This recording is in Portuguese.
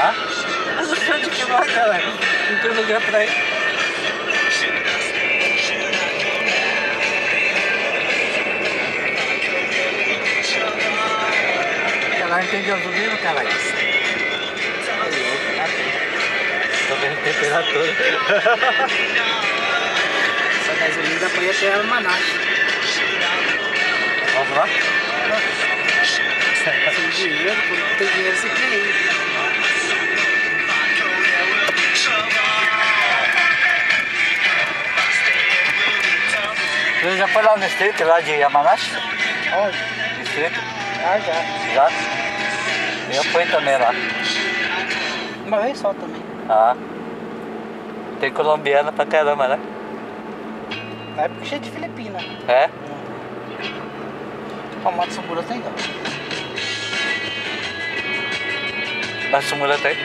Ah? Mas o chão de quebrar, cara. Não tem lugar pra ir. Caralho, não tem gasolina, caralho. Tô vendo temperatura. Essa gasolina dá pra ir até Almanac. Vamos lá? Sem dinheiro, quando não tem dinheiro você quer ir. Você já foi lá no distrito lá de Yamanashi? Onde? Distrito? Ah, já. Já? Eu fui também lá. Uma vez só também. Ah. Tem colombiana pra caramba, né? Na época cheio de Filipina. É? A Mato Sumura tem, não? A Sumura tem.